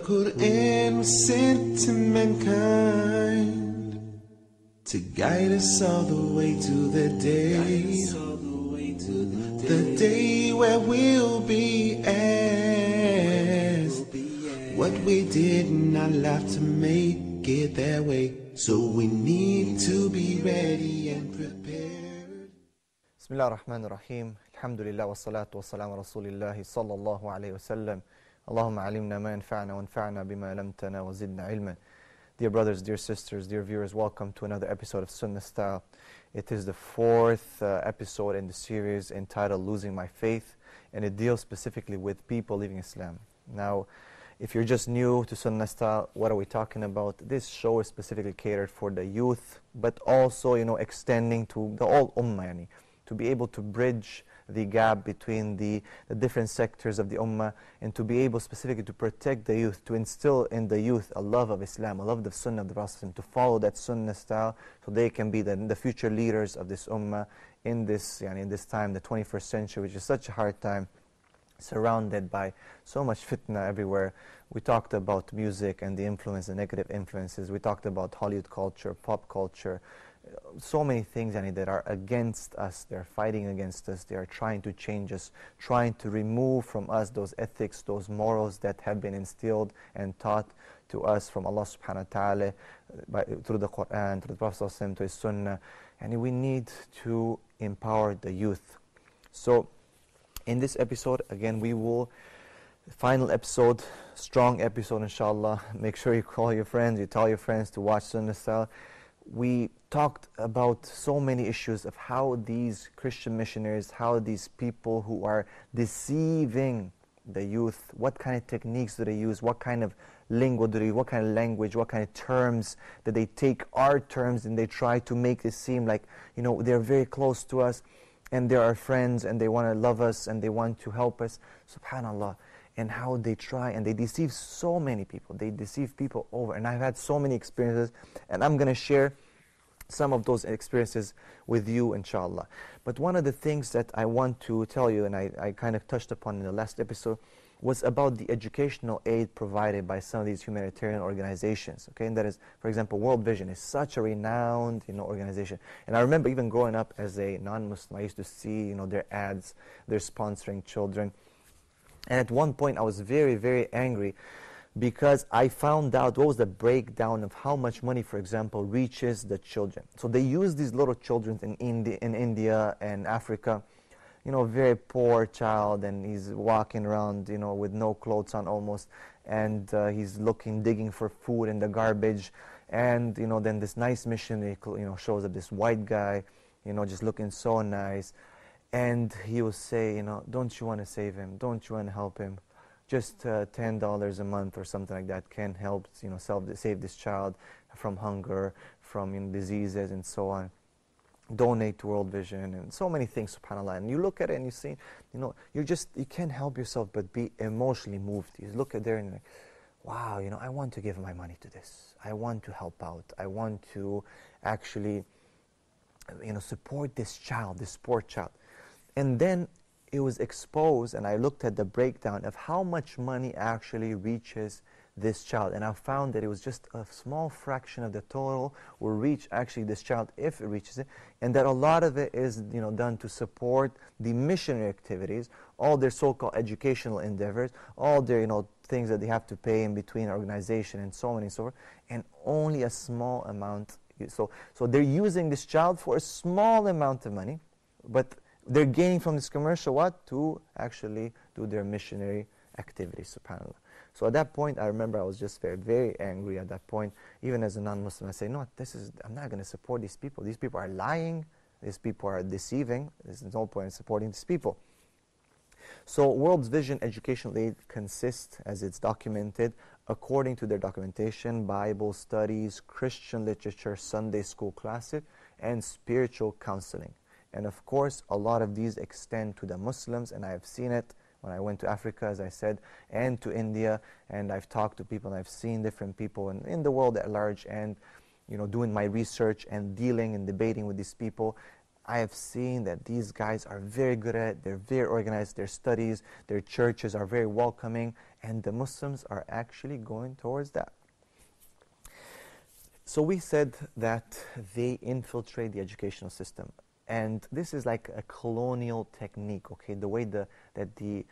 Quran was sent to mankind to guide us all the way to the day where we'll be asked what we did in our life to make it that way. So we need to be ready and prepared. Bismillah ar-Rahman ar-Rahim. Alhamdulillah wa salatu wa salam ala Rasulillahi sallallahu alayhi wa sallam. Allahumma alimna ma yanfa'na wa anfa'na bima lamtana wa zidna ilman. Dear brothers, dear sisters, dear viewers, welcome to another episode of Sunnah Style. It is the fourth episode in the series entitled Losing My Faith, and it deals specifically with people leaving Islam. Now, if you're just new to Sunnah Style, what are we talking about? This show is specifically catered for the youth, but also, extending to the whole ummah, to be able to bridge the gap between the different sectors of the ummah, and to be able specifically to protect the youth, to instill in the youth a love of Islam, a love of the Sunnah of the Prophet, to follow that Sunnah style, so they can be the future leaders of this ummah in this time, the 21st century, which is such a hard time, surrounded by so much fitna everywhere. We talked about music and the influence, the negative influences. We talked about Hollywood culture, pop culture, so many things that are against us. They're fighting against us. They are trying to change us, trying to remove from us those ethics, those morals that have been instilled and taught to us from Allah subhanahu wa ta'ala through the Quran, through the Prophet sallallahu alaihi wasallam, to his Sunnah. And we need to empower the youth. So in this episode, again, we will, final episode, strong episode inshallah. Make sure you call your friends, you tell your friends to watch Sunnah Style. We talked about so many issues of how these Christian missionaries, how these people who are deceiving the youth, what kind of techniques do they use, what kind of lingo do they use, what kind of language, what kind of terms that they take our terms and they try to make it seem like, they're very close to us and they're our friends and they want to love us and they want to help us. Subhanallah. And how they try and they deceive so many people. They deceive people over. And I've had so many experiences, and I'm going to share some of those experiences with you, inshallah. But one of the things that I want to tell you, and I kind of touched upon in the last episode, was about the educational aid provided by some of these humanitarian organizations. Okay, and that is, for example, World Vision is such a renowned, organization. And I remember even growing up as a non-Muslim, I used to see, their ads, they're sponsoring children. And at one point I was very, very angry because I found out what was the breakdown of how much money, for example, reaches the children. So they use these little children in India and Africa, very poor child, and he's walking around, with no clothes on almost, and he's digging for food in the garbage. And, then this nice missionary, shows up, this white guy, just looking so nice. And he will say, don't you want to save him? Don't you want to help him? Just $10 a month or something like that can help, save this child from hunger, from diseases and so on. Donate to World Vision and so many things, subhanAllah. And you look at it and you see, you can't help yourself but be emotionally moved. You look at there and you're like, wow, I want to give my money to this. I want to help out. I want to actually, support this child, this poor child. And then it was exposed, and I looked at the breakdown of how much money actually reaches this child. And I found that it was just a small fraction of the total will reach actually this child if it reaches it. And that a lot of it is done to support the missionary activities, all their so-called educational endeavors, all their things that they have to pay in between organization and so on and so forth. And only a small amount. So they're using this child for a small amount of money, but they're gaining from this commercial what? To actually do their missionary activities, subhanAllah. So at that point, I remember I was just very, very angry at that point. Even as a non-Muslim, I say, no, I'm not going to support these people. These people are lying. These people are deceiving. There's no point in supporting these people. So World Vision educational aid consists, as it's documented, according to their documentation, Bible studies, Christian literature, Sunday school classes, and spiritual counseling. And of course, a lot of these extend to the Muslims, and I have seen it when I went to Africa, as I said, and to India, and I've talked to people, and I've seen different people in the world at large, and doing my research and dealing and debating with these people, I have seen that these guys are very good at it, they're very organized, their studies, their churches are very welcoming, and the Muslims are actually going towards that. So we said that they infiltrate the educational system. And this is like a colonial technique, okay? The way that the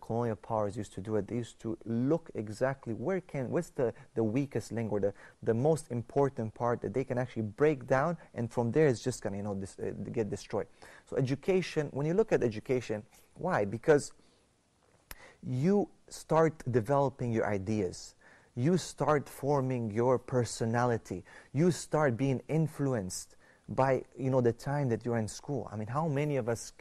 colonial powers used to do it, they used to look exactly what's the weakest link, or the most important part that they can actually break down, and from there it's just going to get destroyed. So education, when you look at education, why? Because you start developing your ideas. You start forming your personality. You start being influenced by the time that you're in school. I mean, how many of us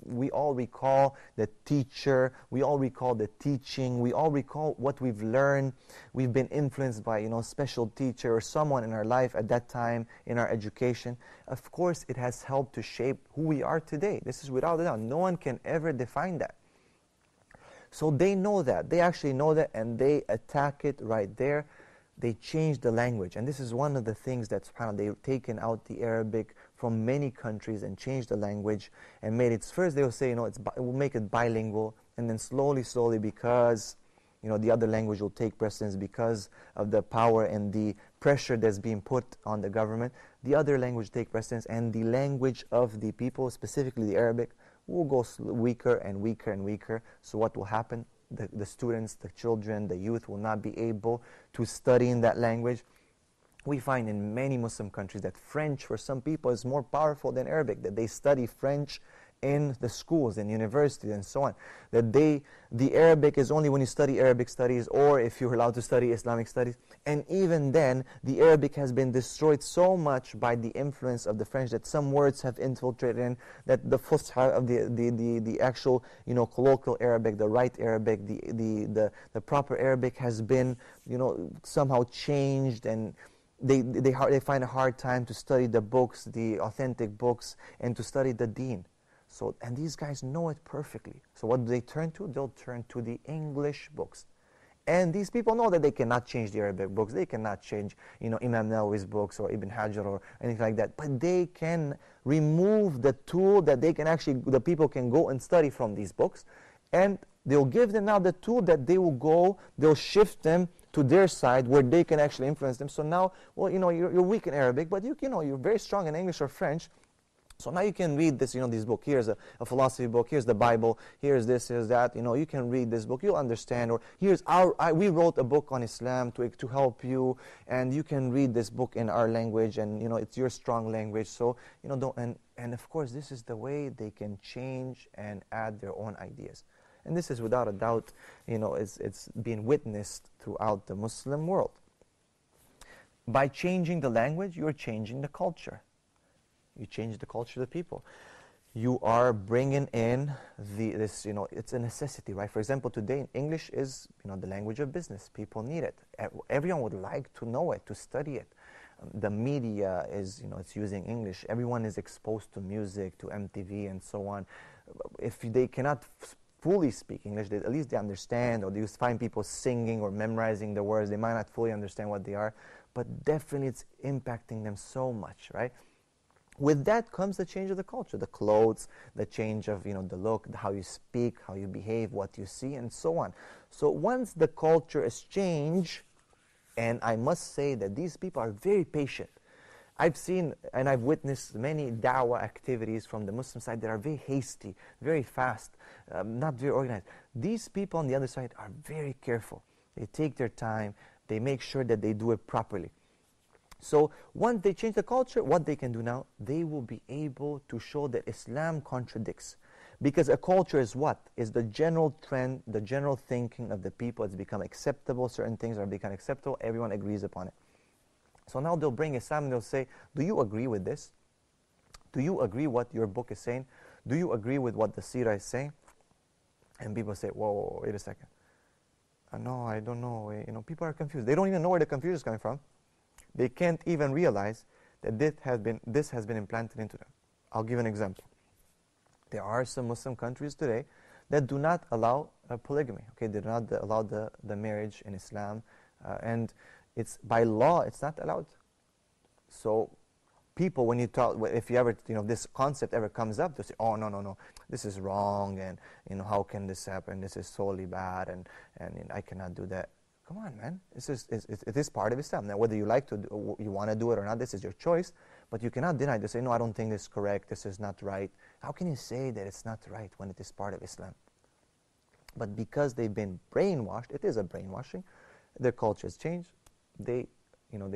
we all recall the teacher, we all recall the teaching, we all recall what we've learned. We've been influenced by special teacher or someone in our life at that time in our education. Of course, it has helped to shape who we are today. This is without a doubt. No one can ever define that. So they know that. They actually know that, and they attack it right there. They change the language. And this is one of the things that they've taken out the Arabic from many countries and changed the language and made it, first they will say, we'll make it bilingual, and then slowly, because the other language will take precedence because of the power and the pressure that's being put on the government. The other language take precedence, and the language of the people, specifically the Arabic, will go weaker and weaker and weaker. So what will happen? The students, the children, the youth will not be able to study in that language. We find in many Muslim countries that French, for some people, is more powerful than Arabic, that they study French in the schools and universities and so on. That the Arabic is only when you study Arabic studies, or if you're allowed to study Islamic studies. And even then, the Arabic has been destroyed so much by the influence of the French that some words have infiltrated in, that the Fusha of the actual colloquial Arabic, the right Arabic, the proper Arabic has been somehow changed, and they find a hard time to study the books, the authentic books, and to study the deen. So, and these guys know it perfectly. So what do they turn to? They'll turn to the English books. And these people know that they cannot change the Arabic books. They cannot change, Imam Nawawi's books or Ibn Hajar or anything like that. But they can remove the tool that the people can go and study from these books. And they'll give them now the tool that they'll shift them to their side where they can actually influence them. So now, you're weak in Arabic, but you're very strong in English or French. So now you can read this, these books. Here's a philosophy book. Here's the Bible. Here's this. Here's that. You can read this book. You'll understand. Or here's we wrote a book on Islam to help you, and you can read this book in our language, and it's your strong language. So and of course this is the way they can change and add their own ideas. And this is without a doubt, it's being witnessed throughout the Muslim world. By changing the language, you're changing the culture. You change the culture of the people. You are bringing in this, it's a necessity, right? For example, today English is, the language of business. People need it. Everyone would like to know it, to study it. The media is, it's using English. Everyone is exposed to music, to MTV and so on. If they cannot fully speak English, at least they understand, or they find people singing or memorizing the words. They might not fully understand what they are, but definitely it's impacting them so much, right? With that comes the change of the culture, the clothes, the change of the look, how you speak, how you behave, what you see, and so on. So once the culture is changed, and I must say that these people are very patient. I've seen and I've witnessed many da'wah activities from the Muslim side that are very hasty, very fast, not very organized. These people on the other side are very careful. They take their time. They make sure that they do it properly. So once they change the culture, what they can do now, they will be able to show that Islam contradicts. Because a culture is what? Is the general trend, the general thinking of the people. It's become acceptable. Certain things are become acceptable. Everyone agrees upon it. So now they'll bring Islam and they'll say, do you agree with this? Do you agree what your book is saying? Do you agree with what the seerah is saying? And people say, whoa, wait a second. No, I don't know. People are confused. They don't even know where the confusion is coming from. They can't even realize that this has been implanted into them. I'll give an example. There are some Muslim countries today that do not allow polygamy. Okay, they do not allow the marriage in Islam, and it's by law it's not allowed. So people, when you talk, if you ever, this concept ever comes up, they say, oh, no, this is wrong, and, how can this happen? This is totally bad, and I cannot do that. Come on, man. It is part of Islam. Now, whether you want to do it or not, this is your choice, but you cannot deny to say, no, I don't think this is correct, this is not right. How can you say that it's not right when it is part of Islam? But because they've been brainwashed, it is a brainwashing, their cultures change, they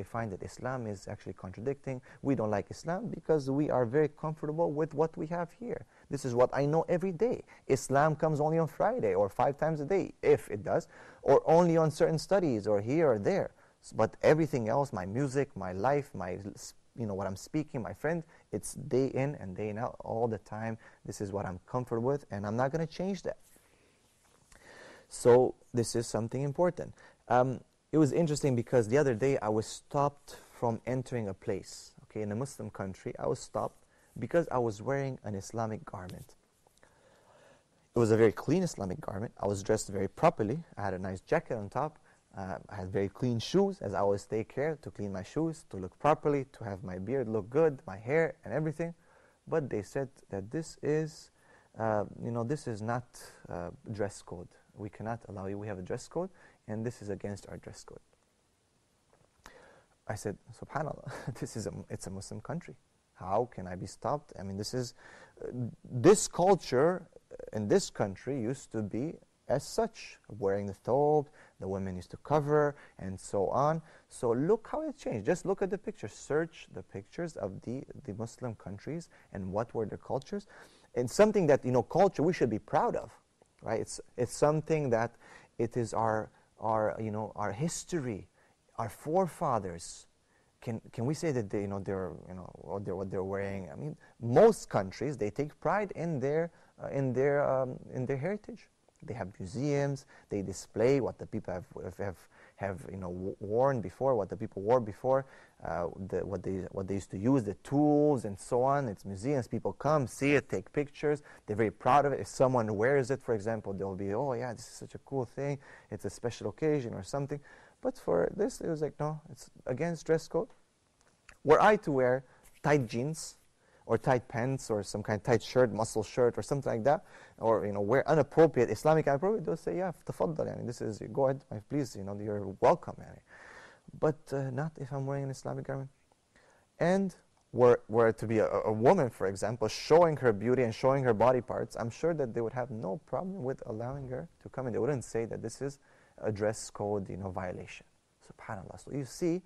find that Islam is actually contradicting. We don't like Islam because we are very comfortable with what we have here. This is what I know every day. Islam comes only on Friday or 5 times a day, if it does, or only on certain studies or here or there. But everything else, my music, my life, what I'm speaking, my friend, it's day in and day out all the time. This is what I'm comfortable with, and I'm not going to change that. So this is something important. It was interesting because the other day I was stopped from entering a place, okay, in a Muslim country. I was stopped because I was wearing an Islamic garment. It was a very clean Islamic garment. I was dressed very properly. I had a nice jacket on top. I had very clean shoes, as I always take care to clean my shoes, to look properly, to have my beard look good, my hair and everything. But they said that this is not dress code. We cannot allow you. We have a dress code, and this is against our dress code. I said, subhanallah, it's a Muslim country. How can I be stopped? I mean, this culture in this country used to be as such, wearing the thobe, the women used to cover, and so on. So look how it changed. Just look at the pictures. Search the pictures of the Muslim countries and what were their cultures. And something that, culture we should be proud of, right? It's something that it is our history, our forefathers. Can we say that what they're wearing? I mean, most countries, they take pride in their heritage. They have museums. They display what the people have worn before, what the people wore before, what they used to use, the tools and so on. It's museums. People come, see it, take pictures. They're very proud of it. If someone wears it, for example, they'll be, oh yeah, this is such a cool thing. It's a special occasion or something. But for this, it was like, no, it's against dress code. Were I to wear tight jeans or tight pants or some kind of tight shirt, muscle shirt or something like that, or wear inappropriate, Islamic inappropriate, they'll say, yeah, tafaddal, yani, this is, go ahead, please, you're welcome. Yani. But not if I'm wearing an Islamic garment. And were it to be a woman, for example, showing her beauty and showing her body parts, I'm sure that they would have no problem with allowing her to come in. They wouldn't say that this is a dress code, violation. SubhanAllah. So you see,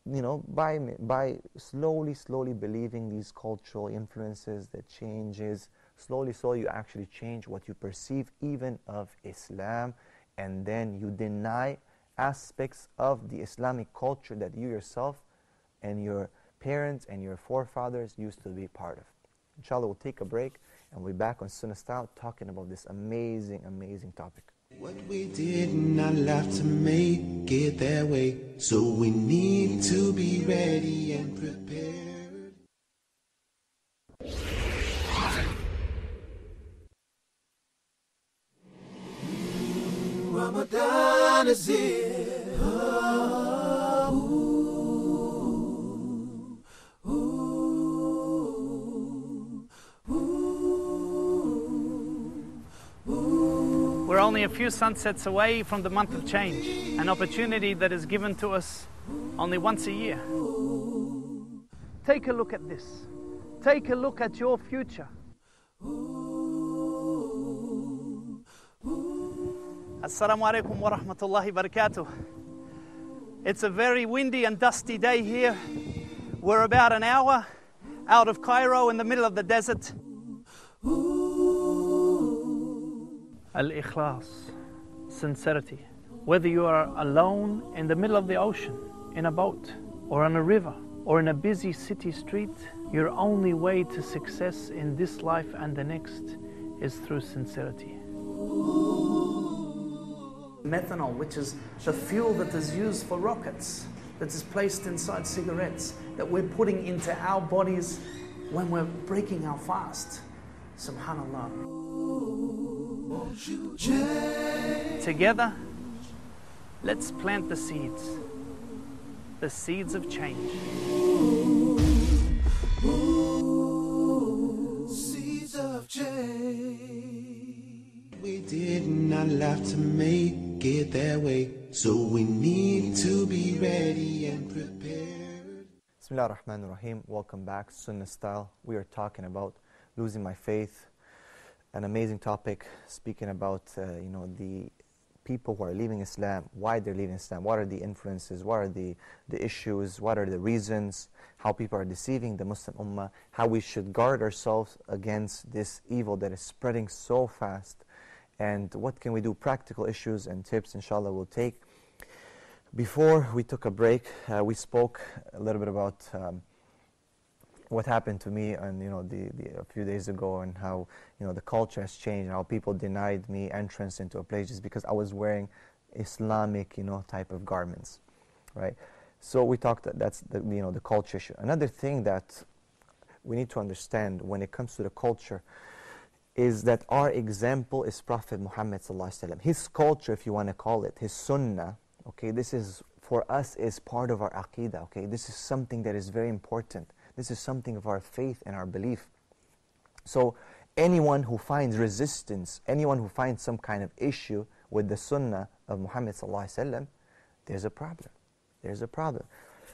by slowly believing these cultural influences that changes, slowly you actually change what you perceive even of Islam, and then you deny aspects of the Islamic culture that you yourself and your parents and your forefathers used to be part of. Inshallah, we'll take a break and we'll be back on Sunnah Style talking about this amazing topic. What we did not have to make it that way, so we need to be ready and prepared. Ramadan is here. We're only a few sunsets away from the month of change, an opportunity that is given to us only once a year. Take a look at this. Take a look at your future. Assalamu alaikum wa rahmatullahi wa barakatuh. It's a very windy and dusty day here. We're about an hour out of Cairo in the middle of the desert. Al-Ikhlas, sincerity. Whether you are alone in the middle of the ocean, in a boat, or on a river, or in a busy city street, your only way to success in this life and the next is through sincerity. Methanol, which is the fuel that is used for rockets, that is placed inside cigarettes, that we're putting into our bodies when we're breaking our fast. Subhanallah. Together, let's plant the seeds of change. Ooh, seeds of change. We did not have to make it that way, so we need to be ready and prepared. Bismillah ar-Rahman ar-Rahim. Welcome back, Sunnah Style. We are talking about losing my faith, an amazing topic, speaking about the people who are leaving Islam, why they're leaving Islam, what are the influences, what are the issues, what are the reasons, how people are deceiving the Muslim Ummah, how we should guard ourselves against this evil that is spreading so fast, and what can we do, practical issues and tips, inshallah, we'll take. Before we took a break, we spoke a little bit about what happened to me and a few days ago, and how the culture has changed, and how people denied me entrance into a place just because I was wearing Islamic type of garments, right? So we talked that's the culture issue. Another thing that we need to understand when it comes to the culture is that our example is Prophet Muhammad sallallahu alaihi wasallam. His culture, if you want to call it, his sunnah. Okay, this is for us is part of our aqidah. Okay, this is something that is very important. This is something of our faith and our belief. So anyone who finds resistance, anyone who finds some kind of issue with the sunnah of Muhammad sallallahu alaihi wasallam, there's a problem. There's a problem.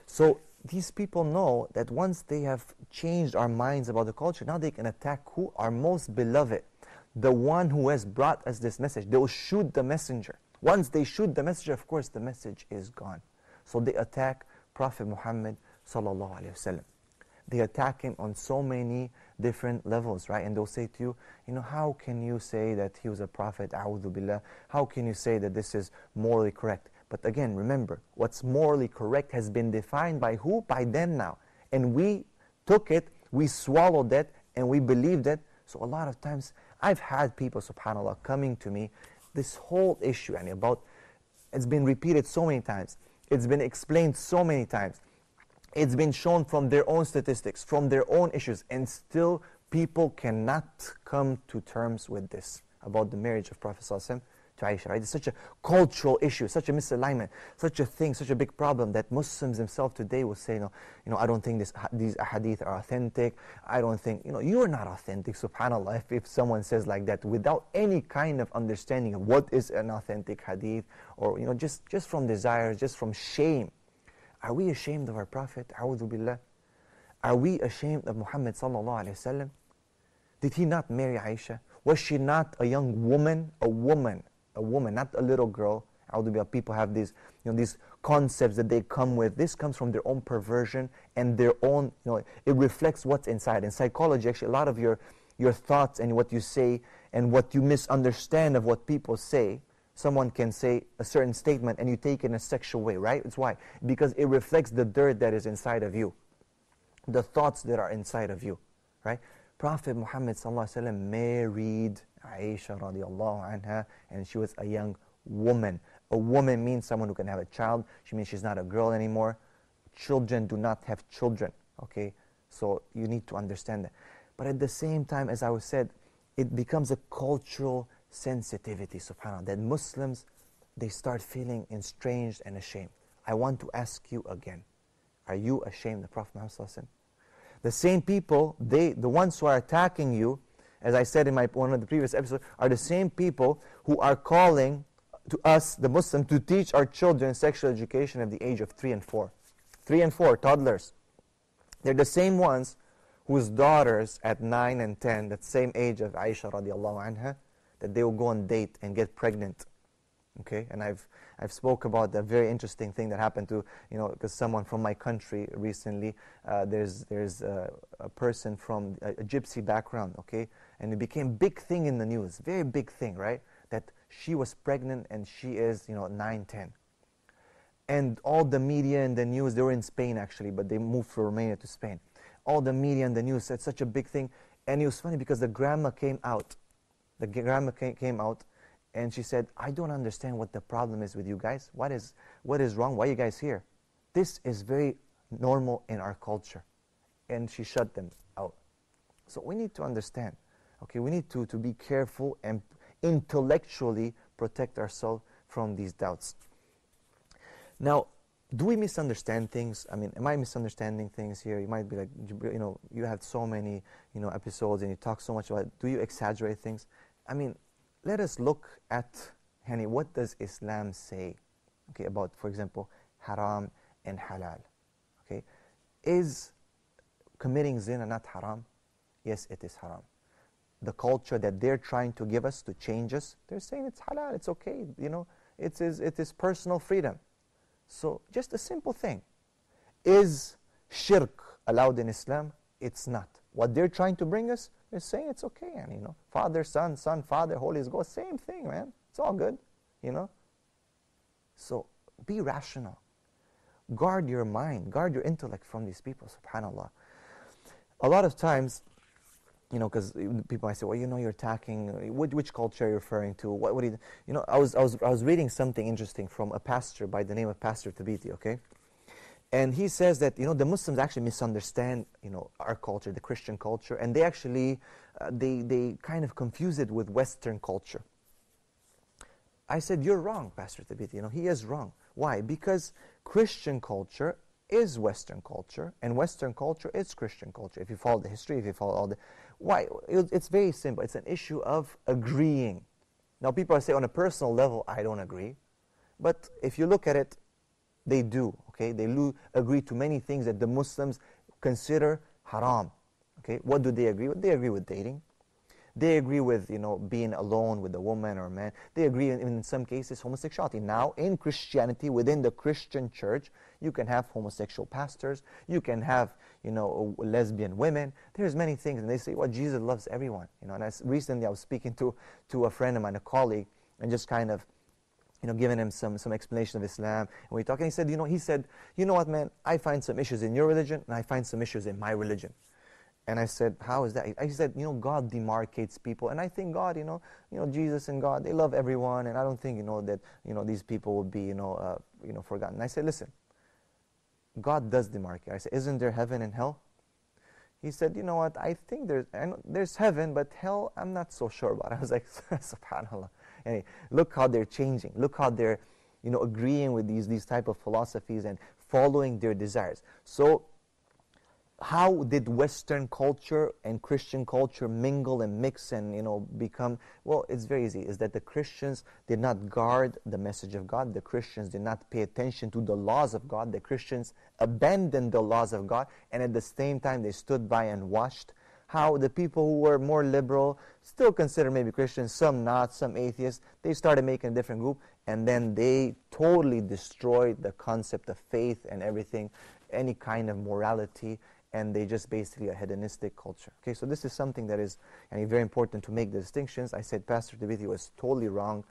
So these people know that once they have changed our minds about the culture, now they can attack who? Our most beloved, the one who has brought us this message. They will shoot the messenger. Once they shoot the messenger, of course, the message is gone. So they attack Prophet Muhammad sallallahu alaihi wasallam. They attack him on so many different levels, right? And they'll say to you, how can you say that he was a prophet, a'udhu billah? How can you say that this is morally correct? But again, remember, what's morally correct has been defined by who? By them now. And we took it, we swallowed it, and we believed it. So a lot of times, I've had people, subhanAllah, coming to me, this whole issue, it's been repeated so many times. It's been explained so many times. It's been shown from their own statistics, from their own issues, and still people cannot come to terms with this, about the marriage of Prophet ﷺ to Aisha, right? It's such a cultural issue, such a misalignment, such a thing, such a big problem that Muslims themselves today will say, I don't think these ahadith are authentic. I don't think, you are not authentic, subhanAllah, if someone says like that without any kind of understanding of what is an authentic hadith, or, just from desire, just from shame. Are we ashamed of our Prophet? A'udhu billah. Are we ashamed of Muhammad sallallahu alayhi wasallam? Did he not marry Aisha? Was she not a young woman? A woman, not a little girl. A'udhu billah. People have these, these concepts that they come with. This comes from their own perversion and their own, it reflects what's inside. In psychology, actually, a lot of your thoughts and what you say and what you misunderstand of what people say, someone can say a certain statement and you take it in a sexual way, right? It's why? Because it reflects the dirt that is inside of you, the thoughts that are inside of you, right? Prophet Muhammad sallallahu alaihi wasallam married Aisha radiallahu anha, and she was a young woman. A woman means someone who can have a child. She means she's not a girl anymore. Children do not have children, okay? So you need to understand that. But at the same time, as I said, it becomes a cultural sensitivity, subhanAllah, that Muslims, they start feeling estranged and ashamed. I want to ask you again, are you ashamed of Prophet Muhammad sallallahu alaihi wasallam? The same people, the ones who are attacking you, as I said in one of the previous episodes, are the same people who are calling to us, the Muslims, to teach our children sexual education at the age of 3 and 4. 3 and 4, toddlers. They're the same ones whose daughters at 9 and 10, that same age of Aisha radiallahu anha, that they will go on date and get pregnant. Okay, and I've spoke about a very interesting thing that happened to, because someone from my country recently, there's a person from a gypsy background, okay, and it became a big thing in the news, very big thing, right, that she was pregnant and she is, 9, 10. And all the media and the news, they were in Spain actually, but they moved from Romania to Spain. All the media and the news said such a big thing, and it was funny because the grandma came out. The grandma came out, and she said, I don't understand what the problem is with you guys. What is wrong? Why are you guys here? This is very normal in our culture. And she shut them out. So we need to understand. Okay, we need to be careful and intellectually protect ourselves from these doubts. Now, Do we misunderstand things? I mean, am I misunderstanding things here? You might be like, you have so many, episodes and you talk so much about it. Do you exaggerate things? I mean, let us look at, Hani, what does Islam say, okay, about, for example, haram and halal, okay? Is committing zina not haram? Yes, it is haram. The culture that they're trying to give us to change us, they're saying it's halal, it's okay, it is personal freedom. So just a simple thing. Is shirk allowed in Islam? It's not. What they're trying to bring us, they're saying it's okay. And Father, Son, Son, Father, Holy Ghost, same thing, man. It's all good, So be rational. Guard your mind, guard your intellect from these people, subhanAllah. A lot of times, because people might say, well, you're attacking, which culture are you referring to? What do you, I was reading something interesting from a pastor by the name of Pastor Tabiti, okay? And he says that, the Muslims actually misunderstand, our culture, the Christian culture, and they actually, they kind of confuse it with Western culture. I said, you're wrong, Pastor Tabiti, he is wrong. Why? Because Christian culture is Western culture, and Western culture is Christian culture. If you follow the history, if you follow all the... Why? It's very simple. It's an issue of agreeing. Now, people say on a personal level, I don't agree. But if you look at it, they do, okay? They agree to many things that the Muslims consider haram, okay? What do they agree with? They agree with dating. They agree with, being alone with a woman or a man. They agree in some cases homosexuality. Now, in Christianity, within the Christian church, you can have homosexual pastors. You can have, lesbian women. There's many things. And they say, well, Jesus loves everyone. And recently I was speaking to a friend of mine, a colleague, and just kind of, giving him some explanation of Islam. And we talked, and he said, you know what, man, I find some issues in your religion, and I find some issues in my religion. And I said, how is that? He said, God demarcates people. And I think God, Jesus and God, they love everyone. And I don't think, that, these people will be, forgotten. And I said, listen, God does demarcate. I said, isn't there heaven and hell? He said, you know what, I think there's heaven, but hell, I'm not so sure about it. I was like, subhanAllah. And look how they're changing. Look how they're, agreeing with these type of philosophies and following their desires. So, how did Western culture and Christian culture mingle and mix and become? Well, it's very easy. Is that the Christians did not guard the message of God. The Christians did not pay attention to the laws of God. The Christians abandoned the laws of God, and at the same time they stood by and watched how the people who were more liberal, still considered maybe Christians, some not, some atheists, they started making a different group, and then they totally destroyed the concept of faith and everything, any kind of morality, and they just basically a hedonistic culture. Okay, so this is something that is very important to make the distinctions. I said Pastor Tabiti was totally wrong.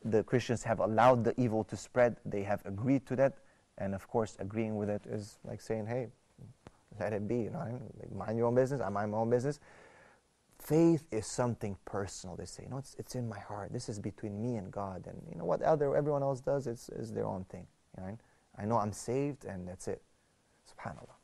The Christians have allowed the evil to spread. They have agreed to that, and of course, agreeing with it is like saying, hey, let it be. Mind your own business. I mind my own business. Faith is something personal. They say, it's in my heart. This is between me and God, and what everyone else does is their own thing. I know I'm saved, and that's it. Subhanallah.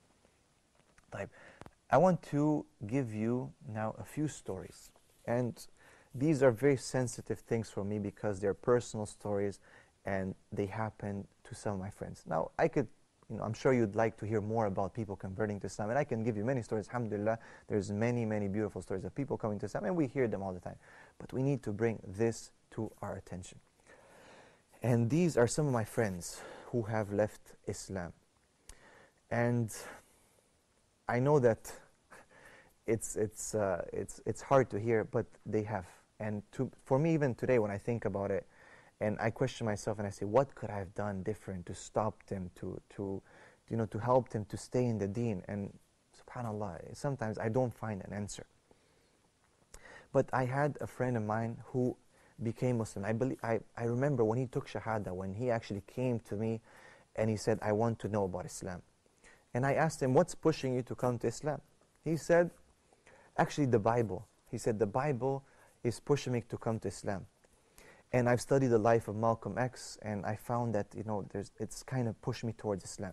I want to give you now a few stories, and these are very sensitive things for me because they're personal stories and they happen to some of my friends. Now, I'm sure you'd like to hear more about people converting to Islam, and I can give you many stories. Alhamdulillah, there's many, many beautiful stories of people coming to Islam, and we hear them all the time. But we need to bring this to our attention. And these are some of my friends who have left Islam. And I know that it's hard to hear, but they have. And for me, even today, when I think about it, and I question myself, and I say, what could I have done different to stop them, to help them to stay in the deen? And subhanallah, sometimes I don't find an answer. But I had a friend of mine who became Muslim. I remember when he took Shahada, when he actually came to me, and he said, I want to know about Islam. And I asked him, what's pushing you to come to Islam? He said, actually the Bible. He said, the Bible is pushing me to come to Islam. And I've studied the life of Malcolm X, and I found that, it's kind of pushed me towards Islam.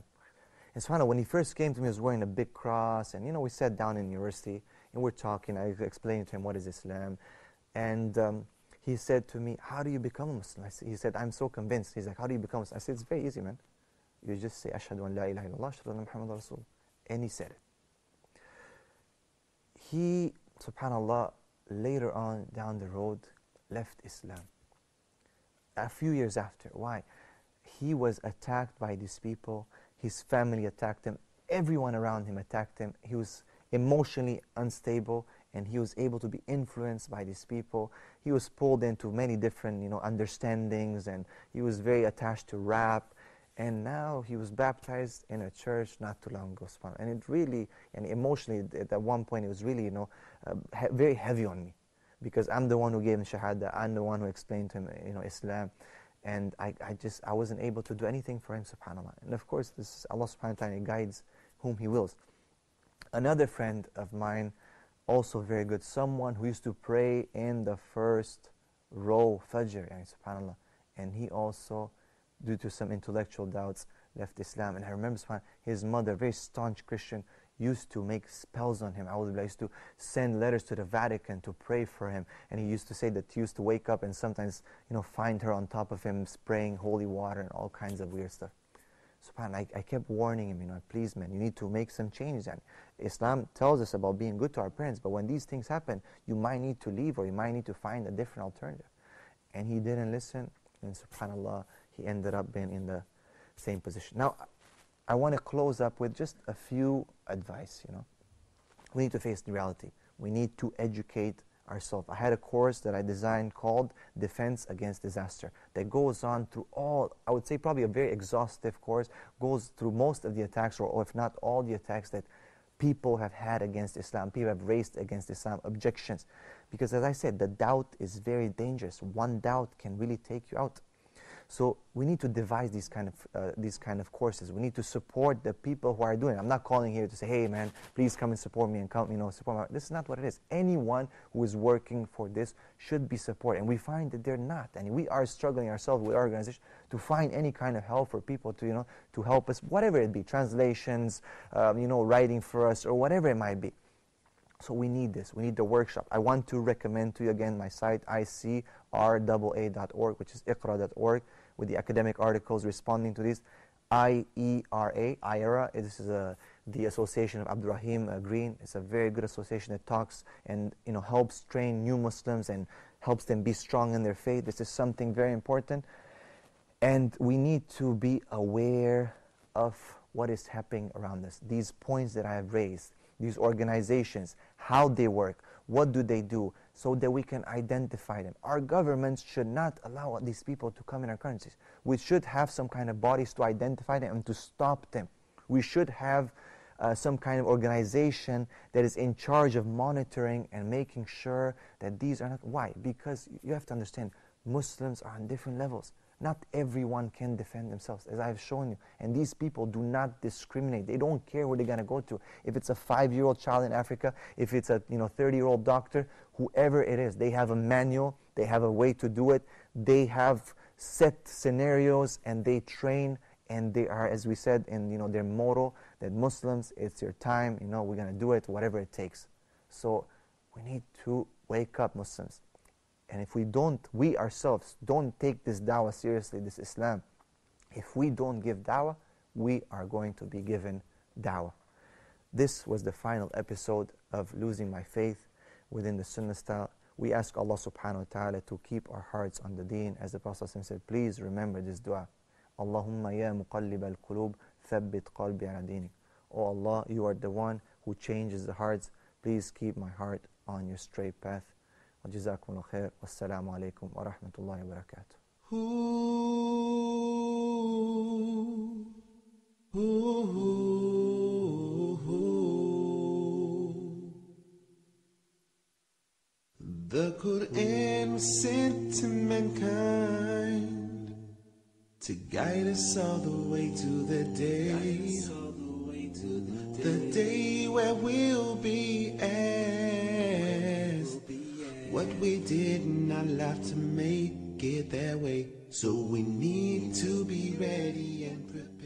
And subhanAllah, when he first came to me, he was wearing a big cross, and, we sat down in university, and we're talking. I explained to him what is Islam. And he said to me, how do you become a Muslim? He said, I'm so convinced. He's like, how do you become a Muslim? I said, it's very easy, man. You just say, Ashhadu an la ilaha illallah, Ashhadu anna Muhammadan Rasulullah. And he said it. He, subhanAllah, later on down the road, left Islam. A few years after. Why? He was attacked by these people. His family attacked him. Everyone around him attacked him. He was emotionally unstable, and he was able to be influenced by these people. He was pulled into many different, understandings, and he was very attached to rap. And now he was baptized in a church not too long ago. And it really, and emotionally, at one point, it was really, very heavy on me, because I'm the one who gave him shahada. I'm the one who explained to him, Islam. And I wasn't able to do anything for him, subhanAllah. And of course, this is Allah subhanahu wa ta'ala guides whom He wills. Another friend of mine, also very good, someone who used to pray in the first row, Fajr, subhanAllah. And he also, due to some intellectual doubts, left Islam. And I remember his mother, very staunch Christian, used to make spells on him. I used to send letters to the Vatican to pray for him. And he used to say that he used to wake up and sometimes, find her on top of him spraying holy water and all kinds of weird stuff. SubhanAllah, I kept warning him, please man, you need to make some changes. And Islam tells us about being good to our parents, but when these things happen, you might need to leave, or you might need to find a different alternative. And he didn't listen, and subhanAllah, he ended up being in the same position. Now, I want to close up with just a few advice, We need to face the reality. We need to educate ourselves. I had a course that I designed called Defense Against Disaster that goes on through all, I would say probably a very exhaustive course, goes through most of the attacks, or if not all the attacks that people have had against Islam, people have raised against Islam, objections. Because as I said, the doubt is very dangerous. One doubt can really take you out. So we need to devise these kind of courses. We need to support the people who are doing it. I'm not calling here to say, hey man, please come and support me and come, support me. This is not what it is. Anyone who is working for this should be supported. And we find that they're not. And we are struggling ourselves with our organization to find any kind of help for people to, to help us, whatever it be, translations, writing for us, or whatever it might be. So we need this. We need the workshop. I want to recommend to you again my site, icraa.org, which is iqra.org, with the academic articles responding to these. IERA, this is the association of Abdurrahim Green. It's a very good association that talks and helps train new Muslims and helps them be strong in their faith. This is something very important. And we need to be aware of what is happening around us. These points that I have raised, these organizations, how they work, what do they do, so that we can identify them. Our governments should not allow these people to come in our countries. We should have some kind of bodies to identify them and to stop them. We should have some kind of organization that is in charge of monitoring and making sure that these are not. Why? Because you have to understand, Muslims are on different levels. Not everyone can defend themselves, as I've shown you. And these people do not discriminate. They don't care where they're going to go to. If it's a 5-year-old child in Africa, if it's a 30-year-old doctor, whoever it is, they have a manual, they have a way to do it, they have set scenarios, and they train, and they are, as we said in their motto, that Muslims, it's your time, we're going to do it, whatever it takes. So we need to wake up, Muslims. And if we ourselves don't take this da'wah seriously, this Islam, if we don't give da'wah, we are going to be given da'wah. This was the final episode of Losing My Faith within the Sunnah Style. We ask Allah subhanahu wa ta'ala to keep our hearts on the deen. As the Prophet said, please remember this dua. Allahumma ya muqallib al-qulub, thabbit qalbi ala dinik. Oh Allah, you are the one who changes the hearts. Please keep my heart on your straight path. وجزاكم الله خير والسلام عليكم ورحمة الله وبركاته. The Quran was sent to mankind to guide us all the way to the day where we'll be asked what we did in our life to make it that way. So we need to be ready and prepared.